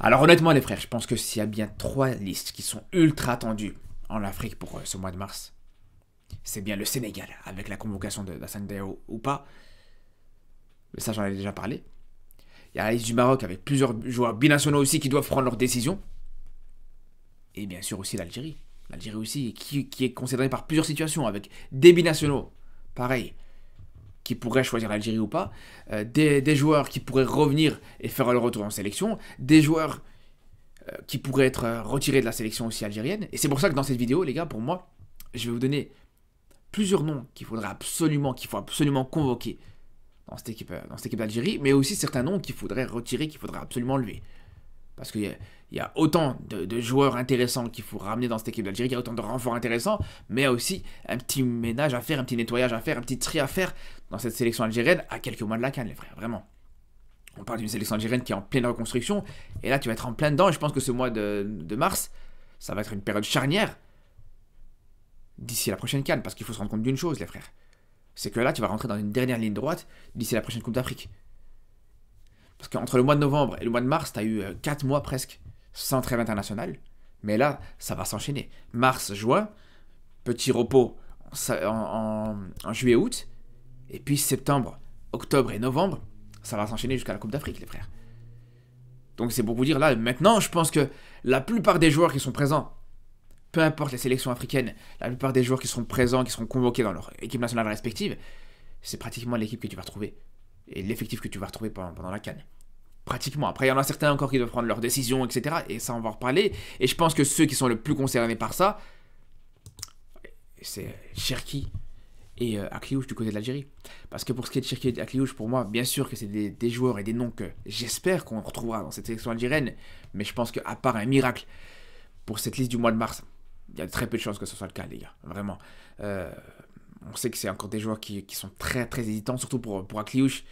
Alors honnêtement les frères, je pense que s'il y a bien 3 listes qui sont ultra attendues en Afrique pour ce mois de mars, c'est bien le Sénégal, avec la convocation d'Hassane Diao ou pas. Mais ça j'en ai déjà parlé. Il y a la liste du Maroc avec plusieurs joueurs binationaux aussi qui doivent prendre leurs décisions. Et bien sûr aussi l'Algérie. L'Algérie aussi qui est considérée par plusieurs situations avec des binationaux, pareil, qui pourraient choisir l'Algérie ou pas, des joueurs qui pourraient revenir et faire le retour en sélection, des joueurs qui pourraient être retirés de la sélection aussi algérienne. Et c'est pour ça que dans cette vidéo, les gars, pour moi, je vais vous donner plusieurs noms qu'il faut absolument convoquer dans cette équipe d'Algérie, mais aussi certains noms qu'il faudrait retirer, qu'il faudrait absolument lever. Parce qu'il y a autant de joueurs intéressants qu'il faut ramener dans cette équipe d'Algérie, il y a autant de renforts intéressants, mais il y a aussi un petit ménage à faire, un petit nettoyage à faire, un petit tri à faire dans cette sélection algérienne à quelques mois de la CAN, les frères, vraiment. On parle d'une sélection algérienne qui est en pleine reconstruction, et là tu vas être en plein dedans, et je pense que ce mois de mars, ça va être une période charnière d'ici la prochaine CAN, parce qu'il faut se rendre compte d'une chose, les frères. C'est que là, tu vas rentrer dans une dernière ligne droite d'ici la prochaine Coupe d'Afrique. Parce qu'entre le mois de novembre et le mois de mars, tu as eu 4 mois presque sans trêve internationale. Mais là, ça va s'enchaîner. Mars, juin, petit repos en juillet-août. Et puis septembre, octobre et novembre, ça va s'enchaîner jusqu'à la Coupe d'Afrique, les frères. Donc c'est pour vous dire, là, maintenant, je pense que la plupart des joueurs qui sont présents, peu importe les sélections africaines, la plupart des joueurs qui seront présents, qui seront convoqués dans leur équipe nationale respective, c'est pratiquement l'équipe que tu vas retrouver. Et l'effectif que tu vas retrouver pendant la CAN. Pratiquement. Après, il y en a certains encore qui doivent prendre leurs décisions, etc. Et ça, on va en reparler. Et je pense que ceux qui sont le plus concernés par ça, c'est Cherki et Akliouche du côté de l'Algérie. Parce que pour ce qui est de Cherki et Akliouche, pour moi, bien sûr que c'est des joueurs et des noms que j'espère qu'on retrouvera dans cette sélection algérienne. Mais je pense qu'à part un miracle pour cette liste du mois de mars, il y a très peu de chances que ce soit le cas, les gars. Vraiment. On sait que c'est encore des joueurs qui sont très très hésitants, surtout pour Akliouche,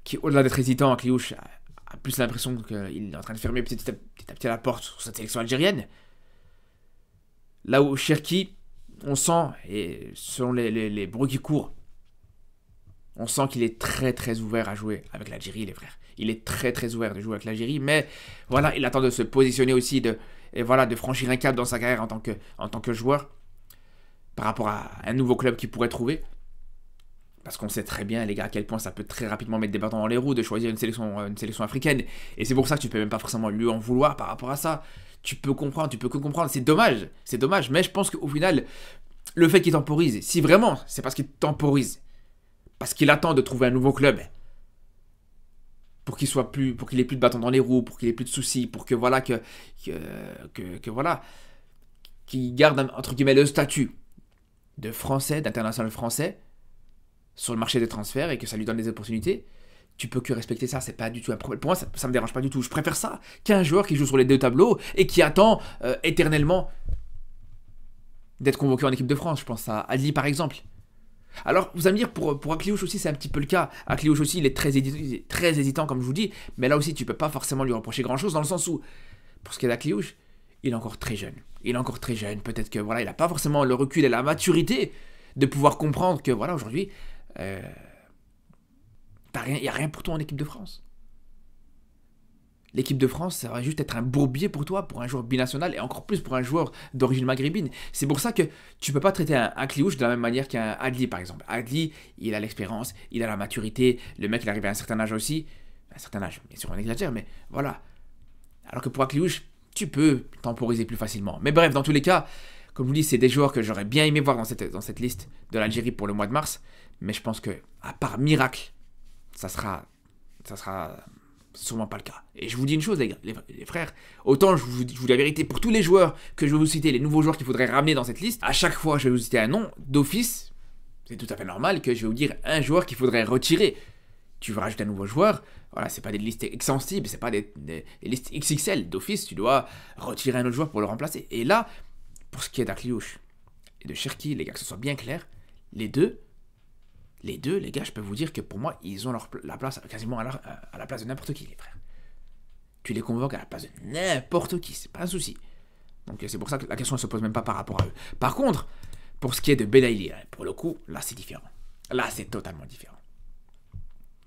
qui au-delà d'être hésitant, Akliouche a plus l'impression qu'il est en train de fermer petit à petit la porte sur cette sélection algérienne. Là où Cherki, on sent, et selon les bruits qui courent, on sent qu'il est très très ouvert à jouer avec l'Algérie, les frères. Il est très très ouvert de jouer avec l'Algérie, mais voilà, il attend de se positionner aussi, de franchir un cap dans sa carrière en tant que joueur, par rapport à un nouveau club qu'il pourrait trouver. Parce qu'on sait très bien, les gars, à quel point ça peut très rapidement mettre des bâtons dans les roues de choisir une sélection africaine. Et c'est pour ça que tu peux même pas forcément lui en vouloir par rapport à ça. Tu peux comprendre. C'est dommage. Mais je pense qu'au final, le fait qu'il temporise, si vraiment c'est parce qu'il temporise, parce qu'il attend de trouver un nouveau club, pour qu'il ait plus de bâtons dans les roues, pour qu'il ait plus de soucis, pour que voilà, qu'il garde entre guillemets le statut de français, d'international français, sur le marché des transferts et que ça lui donne des opportunités, tu peux que respecter ça, c'est pas du tout un problème. Pour moi, ça me dérange pas du tout. Je préfère ça qu'un joueur qui joue sur les deux tableaux et qui attend éternellement d'être convoqué en équipe de France. Je pense à Adli par exemple. Alors, vous allez me dire, pour Akliouche aussi, c'est un petit peu le cas. Akliouche aussi, il est très hésitant, comme je vous dis, mais là aussi, tu peux pas forcément lui reprocher grand-chose, dans le sens où, pour ce qui est d'Akliouche, il est encore très jeune. Peut-être que voilà, il n'a pas forcément le recul et la maturité de pouvoir comprendre que voilà, aujourd'hui, il n'y a rien pour toi en équipe de France. L'équipe de France, ça va juste être un bourbier pour toi, pour un joueur binational, et encore plus pour un joueur d'origine maghrébine. C'est pour ça que tu peux pas traiter un Akliouche de la même manière qu'un Adli, par exemple. Adli, il a l'expérience, il a la maturité, le mec, il arrive à un certain âge aussi. Un certain âge, bien sûr, on exagère, mais voilà. Alors que pour Akliouche, tu peux temporiser plus facilement. Mais bref, dans tous les cas, comme je vous dis, c'est des joueurs que j'aurais bien aimé voir dans cette liste de l'Algérie pour le mois de mars. Mais je pense que, à part miracle, ça sera sûrement pas le cas. Et je vous dis une chose, les gars, les frères, autant je vous dis la vérité, pour tous les joueurs que je vais vous citer, les nouveaux joueurs qu'il faudrait ramener dans cette liste, à chaque fois je vais vous citer un nom d'office, c'est tout à fait normal que je vais vous dire un joueur qu'il faudrait retirer. Tu veux rajouter un nouveau joueur, voilà, c'est pas des listes extensibles, c'est pas des listes XXL. D'office, tu dois retirer un autre joueur pour le remplacer. Et là, pour ce qui est d'Akliouche et de Cherki, les gars, que ce soit bien clair, les deux, les gars, je peux vous dire que pour moi, ils ont la place quasiment à la place de n'importe qui, les frères. Tu les convoques à la place de n'importe qui, c'est pas un souci. Donc c'est pour ça que la question ne se pose même pas par rapport à eux. Par contre, pour ce qui est de Belaïli, pour le coup, là c'est différent. Là c'est totalement différent.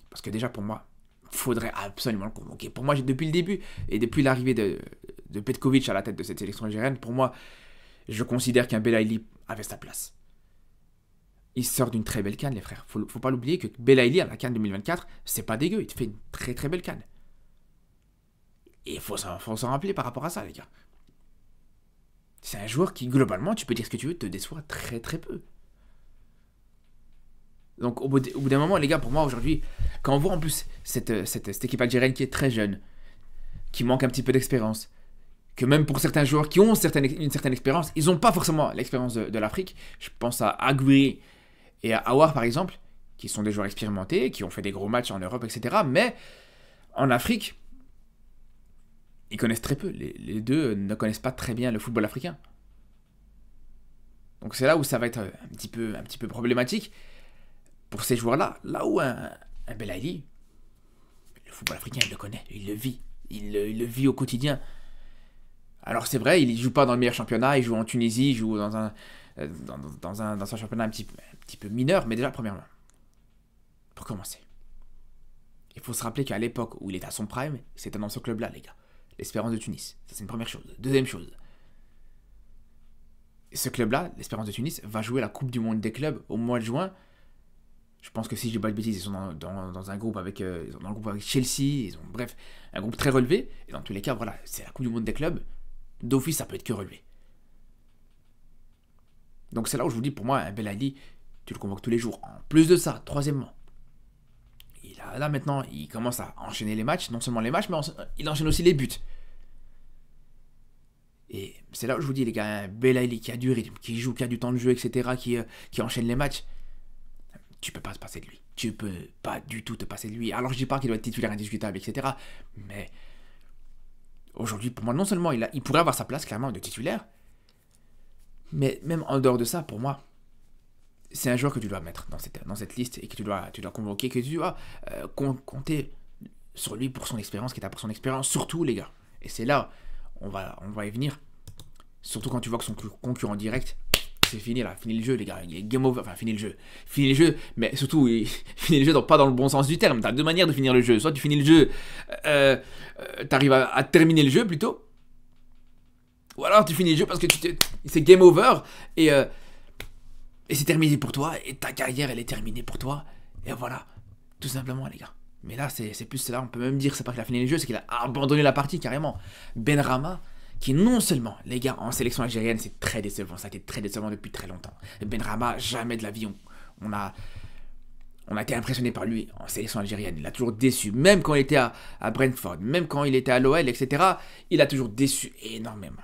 Parce que déjà pour moi, faudrait absolument le convoquer. Pour moi, depuis le début, et depuis l'arrivée de Petkovic à la tête de cette sélection algérienne, pour moi, je considère qu'un Belaïli avait sa place. Il sort d'une très belle CAN, les frères. Faut pas l'oublier que Belaïli, à la CAN 2024, c'est pas dégueu. Il te fait une très très belle CAN. Et il faut s'en rappeler par rapport à ça, les gars. C'est un joueur qui, globalement, tu peux dire ce que tu veux, te déçoit très très peu. Donc au bout d'un moment, les gars, pour moi aujourd'hui, quand on voit en plus cette équipe algérienne qui est très jeune, qui manque un petit peu d'expérience, que même pour certains joueurs qui ont une certaine expérience, ils n'ont pas forcément l'expérience de l'Afrique. Je pense à Agüiri et à Aouar par exemple, qui sont des joueurs expérimentés, qui ont fait des gros matchs en Europe, etc. Mais en Afrique, ils connaissent très peu. Les deux ne connaissent pas très bien le football africain. Donc c'est là où ça va être un petit peu problématique pour ces joueurs-là. Là où un Belaïli, le football africain, il le connaît, il le vit. Il le vit au quotidien. Alors c'est vrai, il ne joue pas dans le meilleur championnat, il joue en Tunisie, il joue dans un championnat un petit peu mineur, mais déjà premièrement, pour commencer, il faut se rappeler qu'à l'époque où il était à son prime, c'était dans ce club-là, les gars. L'Espérance de Tunis. Ça, c'est une première chose. Deuxième chose. Ce club-là, l'Espérance de Tunis, va jouer la Coupe du Monde des clubs au mois de juin. Je pense que si je dis pas de bêtises, ils sont dans un groupe avec, Chelsea. Ils ont, bref, un groupe très relevé. Et dans tous les cas, voilà, c'est la Coupe du Monde des clubs. D'office, ça peut être que relevé. Donc c'est là où je vous dis, pour moi, un Belaïli, tu le convoques tous les jours. En plus de ça, troisièmement, là maintenant, il commence à enchaîner les matchs. Non seulement les matchs, mais il enchaîne aussi les buts. Et c'est là où je vous dis, les gars, un Belaïli qui a du rythme, qui joue, qui a du temps de jeu, etc., qui enchaîne les matchs, tu peux pas te passer de lui. Tu peux pas du tout te passer de lui. Alors je dis pas qu'il doit être titulaire indiscutable, etc., mais aujourd'hui, pour moi, non seulement il pourrait avoir sa place, clairement, de titulaire, mais même en dehors de ça, pour moi, c'est un joueur que tu dois mettre dans cette liste et que tu dois convoquer, que tu dois compter sur lui pour son expérience, qui est là pour son expérience, surtout, les gars. Et c'est là, on va y venir, surtout quand tu vois que son concurrent direct, c'est fini là, fini le jeu, les gars, il est game over, enfin fini le jeu, mais surtout, fini le jeu, pas dans le bon sens du terme. T'as deux manières de finir le jeu, soit tu finis le jeu, t'arrives à terminer le jeu plutôt, ou alors tu finis le jeu parce que c'est game over, et c'est terminé pour toi, et ta carrière elle est terminée pour toi, et voilà, tout simplement, les gars. Mais là, c'est plus là, on peut même dire, c'est pas qu'il a fini le jeu, c'est qu'il a abandonné la partie carrément. Benrahma, qui non seulement, les gars, en sélection algérienne, c'est très décevant, ça a été très décevant depuis très longtemps. Benrahma, jamais de la vie, on a été impressionné par lui en sélection algérienne, il a toujours déçu, même quand il était à Brentford, même quand il était à l'OL, etc., il a toujours déçu énormément.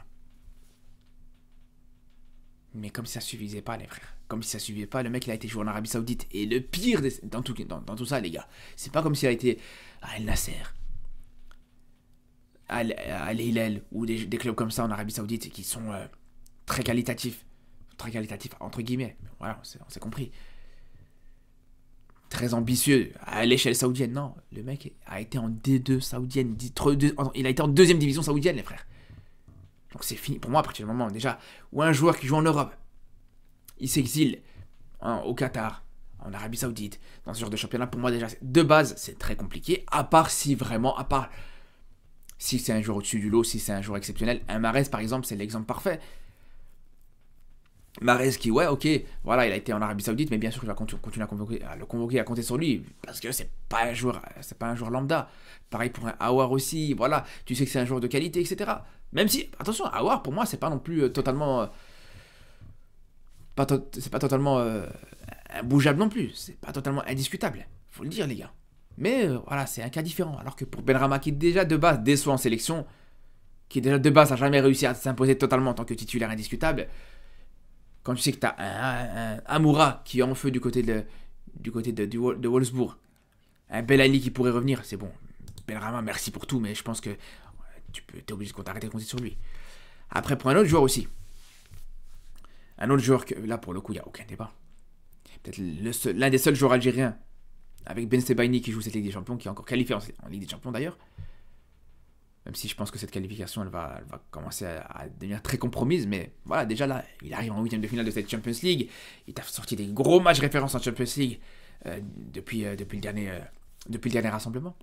Mais comme si ça suffisait pas, les frères. Comme si ça suffisait pas, le mec il a été joué en Arabie Saoudite. Et le pire dans tout ça, les gars, c'est pas comme s'il a été à El Nasser, à Al Hilal, ou des clubs comme ça en Arabie Saoudite qui sont très qualitatifs. Très qualitatifs, entre guillemets. Mais voilà, on s'est compris. Très ambitieux à l'échelle saoudienne. Non, le mec a été en D2 saoudienne. Il a été en deuxième division saoudienne, les frères. Donc c'est fini pour moi à partir du moment déjà où un joueur qui joue en Europe, il s'exile au Qatar, en Arabie Saoudite, dans ce genre de championnat, pour moi déjà de base c'est très compliqué, à part si c'est un joueur au-dessus du lot, si c'est un joueur exceptionnel. Un Mahrez par exemple, c'est l'exemple parfait. Mahrez qui, ouais, ok, voilà, il a été en Arabie Saoudite, mais bien sûr il va continuer à le convoquer, à compter sur lui, parce que c'est pas un joueur lambda. Pareil pour un Aouar aussi, voilà, tu sais que c'est un joueur de qualité, etc. Même si, attention, Aouar pour moi c'est pas non plus totalement, c'est pas totalement imbougeable non plus, c'est pas totalement indiscutable, faut le dire les gars. Mais voilà, c'est un cas différent, alors que pour Benrahma qui déjà de base déçoit en sélection, qui déjà de base n'a jamais réussi à s'imposer totalement en tant que titulaire indiscutable. Quand tu sais que tu as un Amoura qui est en feu du côté de Wolfsburg, un Belaïli qui pourrait revenir, c'est bon. Benrahma, merci pour tout, mais je pense que t'es obligé de t'arrêter de compter sur lui. Après, pour un autre joueur aussi. Un autre joueur que, là, pour le coup, il n'y a aucun débat. Peut-être l'un des seuls joueurs algériens, avec Ben Sebaini qui joue cette Ligue des Champions, qui est encore qualifié en Ligue des Champions d'ailleurs. Même si je pense que cette qualification, elle va commencer à devenir très compromise. Mais voilà, déjà là, il arrive en 8e de finale de cette Champions League. Il t'a sorti des gros matchs références en Champions League depuis le dernier rassemblement.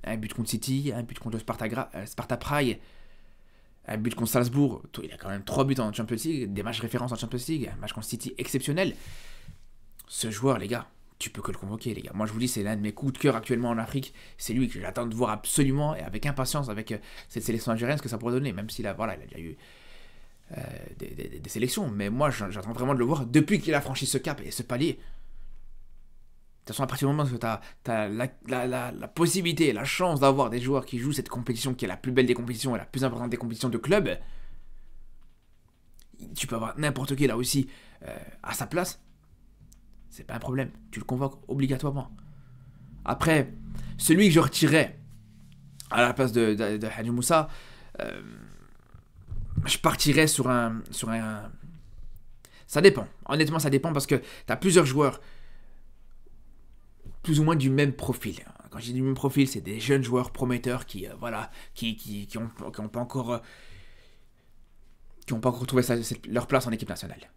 Un but contre City, un but contre le Sparta Prague, un but contre Salzbourg. Il a quand même 3 buts en Champions League, des matchs références en Champions League, un match contre City exceptionnel. Ce joueur, les gars, tu peux que le convoquer, les gars. Moi, je vous dis, c'est l'un de mes coups de cœur actuellement en Afrique. C'est lui que j'attends de voir absolument et avec impatience avec cette sélection algérienne, ce que ça pourrait donner, même s'il a, voilà, il a déjà eu des sélections. Mais moi, j'attends vraiment de le voir depuis qu'il a franchi ce cap et ce palier. De toute façon, à partir du moment où tu as la possibilité, la chance d'avoir des joueurs qui jouent cette compétition qui est la plus belle des compétitions et la plus importante des compétitions de club, tu peux avoir n'importe qui là aussi à sa place. C'est pas un problème. Tu le convoques obligatoirement. Après, celui que je retirais à la place de Hadji Moussa, je partirais sur un... Ça dépend. Honnêtement, ça dépend parce que tu as plusieurs joueurs plus ou moins du même profil. Quand je dis du même profil, c'est des jeunes joueurs prometteurs qui ont pas encore retrouvé leur place en équipe nationale.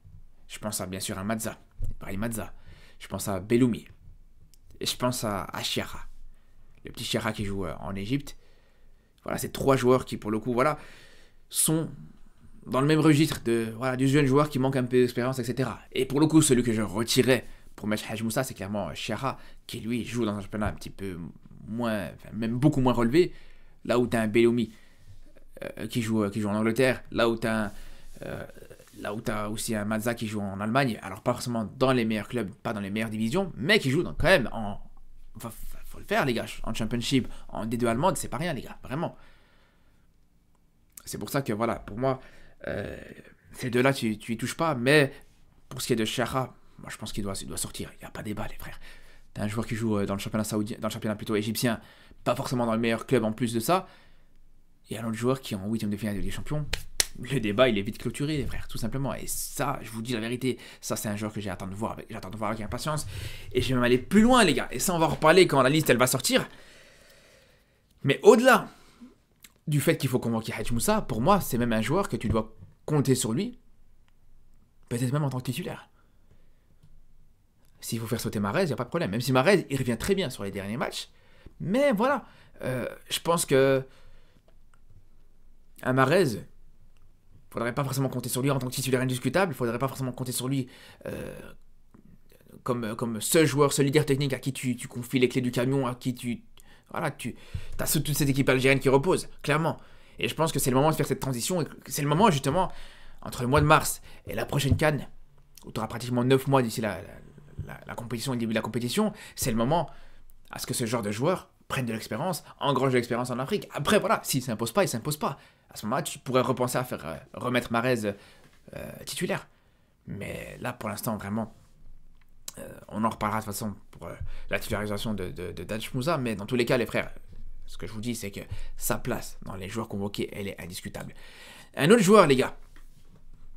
Je pense bien sûr à Mazza, Ibrahim Mazza. Je pense à Belloumi. Et je pense à Chiara. Le petit Chiara qui joue en Égypte. Voilà, c'est 3 joueurs qui, pour le coup, voilà, sont dans le même registre du jeune joueur qui manque un peu d'expérience, etc. Et pour le coup, celui que je retirais pour mettre Hadji Moussa, c'est clairement Chiara, qui lui joue dans un championnat un petit peu moins, enfin, même beaucoup moins relevé. Là où tu as un Belloumi qui joue en Angleterre, là où tu as aussi un Mazza qui joue en Allemagne, alors pas forcément dans les meilleurs clubs, pas dans les meilleures divisions, mais qui joue quand même faut le faire, les gars, en Championship, en D2 allemande, c'est pas rien, les gars, vraiment. C'est pour ça que, voilà, pour moi, ces deux-là, tu y touches pas, mais pour ce qui est de Chiara, moi je pense qu'il doit sortir, il n'y a pas débat, les frères. T'as un joueur qui joue dans le championnat saoudien, dans le championnat plutôt égyptien, pas forcément dans le meilleur club en plus de ça, et un autre joueur qui est en 8ème de finale de Ligue des Champions. Le débat, il est vite clôturé, les frères, tout simplement. Et ça, je vous dis la vérité, ça, c'est un joueur que j'attends de voir avec impatience. Et je vais même aller plus loin, les gars. Et ça, on va en reparler quand la liste, elle va sortir. Mais au-delà du fait qu'il faut convoquer Hadji Moussa, pour moi, c'est même un joueur que tu dois compter sur lui, peut-être même en tant que titulaire. S'il faut faire sauter Mahrez, il n'y a pas de problème. Même si Mahrez, il revient très bien sur les derniers matchs. Mais voilà, je pense que un Mahrez, faudrait pas forcément compter sur lui en tant que titulaire indiscutable, faudrait pas forcément compter sur lui comme seul joueur, seul leader technique à qui tu confies les clés du camion, à qui tu as toute cette équipe algérienne qui repose, clairement. Et je pense que c'est le moment de faire cette transition, et c'est le moment justement, entre le mois de mars et la prochaine CAN, où tu auras pratiquement 9 mois d'ici la compétition et le début de la compétition, c'est le moment à ce que ce genre de joueur prenne de l'expérience, engrange de l'expérience en Afrique. Après, voilà, s'il s'impose pas, il s'impose pas. À ce moment-là, tu pourrais repenser à faire remettre Mahrez titulaire. Mais là, pour l'instant, vraiment, on en reparlera de toute façon pour la titularisation de Hadji Moussa. Mais dans tous les cas, les frères, ce que je vous dis, c'est que sa place dans les joueurs convoqués, elle est indiscutable. Un autre joueur, les gars,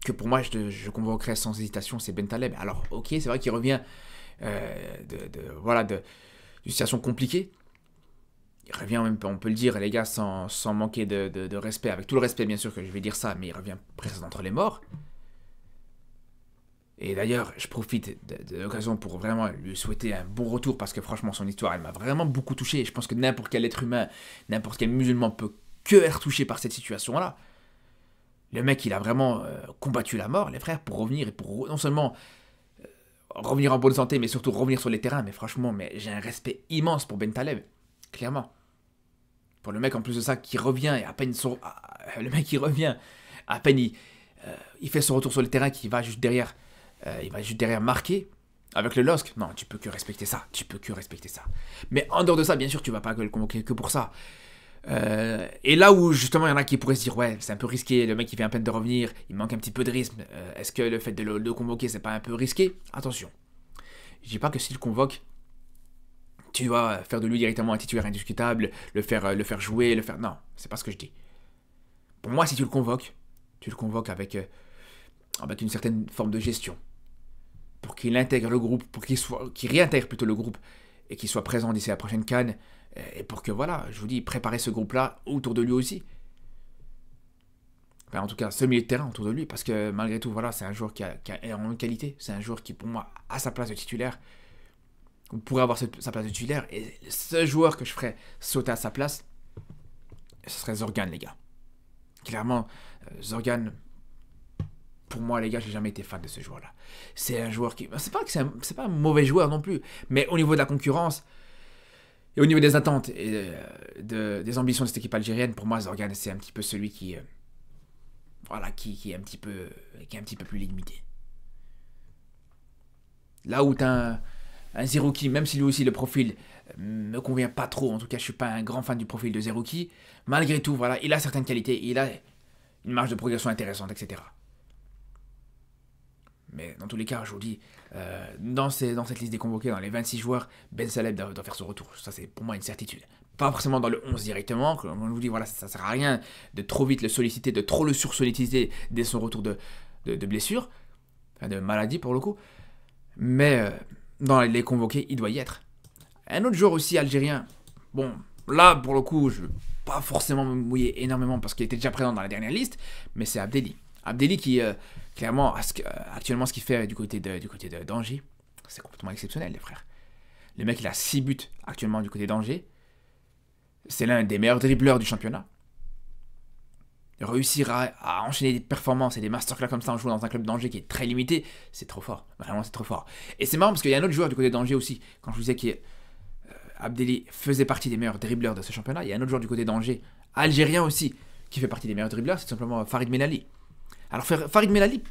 que pour moi, je convoquerais sans hésitation, c'est Bentaleb. Alors, ok, c'est vrai qu'il revient d'une situation compliquée. Il revient, on peut le dire, les gars, sans manquer de respect, avec tout le respect, bien sûr, que je vais dire ça, mais il revient presque d'entre les morts. Et d'ailleurs, je profite de l'occasion pour vraiment lui souhaiter un bon retour, parce que franchement, son histoire, elle m'a vraiment beaucoup touché. Et je pense que n'importe quel être humain, n'importe quel musulman peut que être touché par cette situation-là. Le mec, il a vraiment combattu la mort, les frères, pour revenir, et pour non seulement revenir en bonne santé, mais surtout revenir sur les terrains. Mais franchement, j'ai un respect immense pour Bentaleb. Clairement. Pour le mec en plus de ça qui revient et à peine le mec qui revient à peine il fait son retour sur le terrain, qui va juste derrière marquer avec le LOSC. Non, tu peux que respecter ça. Mais en dehors de ça, bien sûr, tu vas pas le convoquer que pour ça. Et là où justement il y en a qui pourraient se dire ouais, c'est un peu risqué, le mec il vient à peine de revenir, il manque un petit peu de rythme, est-ce que le fait de le convoquer c'est pas un peu risqué? Attention, je dis pas que si tu le convoques tu vas faire de lui directement un titulaire indiscutable, le faire jouer, non, c'est pas ce que je dis. Pour moi, si tu le convoques avec une certaine forme de gestion, pour qu'il intègre le groupe, qu'il réintègre plutôt le groupe, et qu'il soit présent d'ici la prochaine CAN, et pour que, voilà, je vous dis, préparer ce groupe-là autour de lui aussi. Enfin, en tout cas, ce milieu de terrain autour de lui, parce que malgré tout, voilà, c'est un joueur qui a énormément de qualité, c'est un joueur qui, pour moi, a sa place de titulaire. pourrait avoir sa place de titulaire. Et le seul joueur que je ferais sauter à sa place, ce serait Zorgan, les gars. Clairement, Zorgan, pour moi, les gars, j'ai jamais été fan de ce joueur-là. C'est un joueur qui... C'est pas que c'est pas un mauvais joueur non plus, mais au niveau de la concurrence, et au niveau des attentes et des ambitions de cette équipe algérienne, pour moi, Zorgan, c'est un petit peu celui qui... qui est un petit peu plus limité. Là où t'as un Zerouki, même si lui aussi le profil me convient pas trop, en tout cas je suis pas un grand fan du profil de Zerouki, malgré tout, voilà, il a certaines qualités, il a une marge de progression intéressante, etc. Mais dans tous les cas, je vous dis, dans cette liste des convoqués, dans les 26 joueurs, Ben Salem doit faire son retour. Ça, c'est pour moi une certitude. Pas forcément dans le 11 directement, comme je vous dis, voilà, ça sert à rien de trop vite le solliciter, de trop le sursolliciter dès son retour de blessure, enfin de maladie pour le coup. Mais dans les convoqués, il doit y être. Un autre joueur aussi algérien, bon, là pour le coup, je ne vais pas forcément me mouiller énormément parce qu'il était déjà présent dans la dernière liste, mais c'est Abdelli. Abdelli qui, clairement, actuellement, ce qu'il fait du côté d'Angers, c'est complètement exceptionnel, les frères. Le mec, il a 6 buts actuellement du côté d'Angers. C'est l'un des meilleurs dribbleurs du championnat. Réussir à enchaîner des performances et des masterclass comme ça en jouant dans un club d'Angers qui est très limité, c'est trop fort. Vraiment, c'est trop fort. Et c'est marrant parce qu'il y a un autre joueur du côté d'Angers aussi. Quand je vous disais qu'Abdelli faisait partie des meilleurs dribbleurs de ce championnat, il y a un autre joueur du côté d'Angers, algérien aussi, qui fait partie des meilleurs dribbleurs, c'est tout simplement Farid Melali. Alors Farid Melali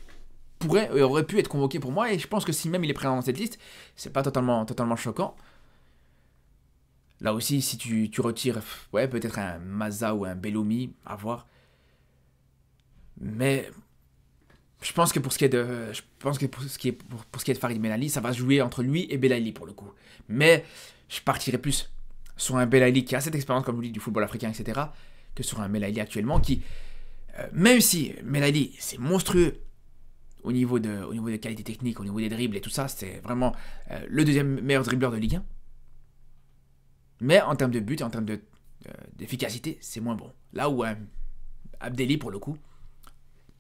aurait pu être convoqué pour moi, et je pense que si même il est présent dans cette liste, c'est pas totalement choquant. Là aussi, si tu retires, ouais, peut-être un Maza ou un Belloumi, à voir. Mais je pense que pour ce qui est de Farid Melali, ça va se jouer entre lui et Belaïli pour le coup. Mais je partirais plus sur un Belaïli qui a cette expérience, comme je vous dis, du football africain, etc., que sur un Belaïli actuellement qui, même si Belaïli c'est monstrueux au niveau de qualité technique, au niveau des dribbles et tout ça, c'est vraiment le deuxième meilleur dribbleur de Ligue 1. Mais en termes de but, en termes d'efficacité, c'est moins bon. Là où Abdelli, pour le coup,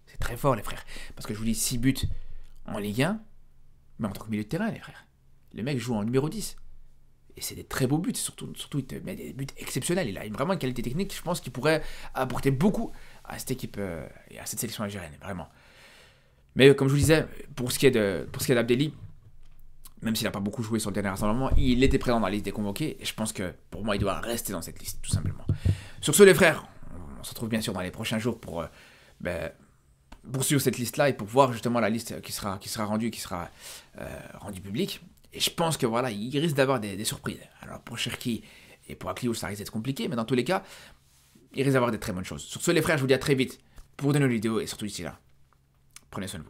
c'est très fort, les frères. Parce que je vous dis 6 buts en Ligue 1, mais en tant que milieu de terrain, les frères. Le mec joue en numéro 10. Et c'est des très beaux buts. Surtout il te met des buts exceptionnels. Il a vraiment une qualité technique, je pense, qui pourrait apporter beaucoup à cette équipe et à cette sélection algérienne, vraiment. Mais comme je vous disais, pour ce qui est d'Abdelli, même s'il n'a pas beaucoup joué sur le dernier rassemblement, il était présent dans la liste des convoqués. Et je pense que, pour moi, il doit rester dans cette liste, tout simplement. Sur ce, les frères, on se retrouve bien sûr dans les prochains jours pour... poursuivre cette liste-là et pour voir justement la liste qui sera rendue publique. Et je pense que voilà, il risque d'avoir des surprises. Alors pour Cherki et pour Akliouche, ça risque d'être compliqué, mais dans tous les cas, il risque d'avoir des très bonnes choses. Sur ce, les frères, je vous dis à très vite pour de nouvelles vidéos et surtout d'ici là, prenez soin de vous.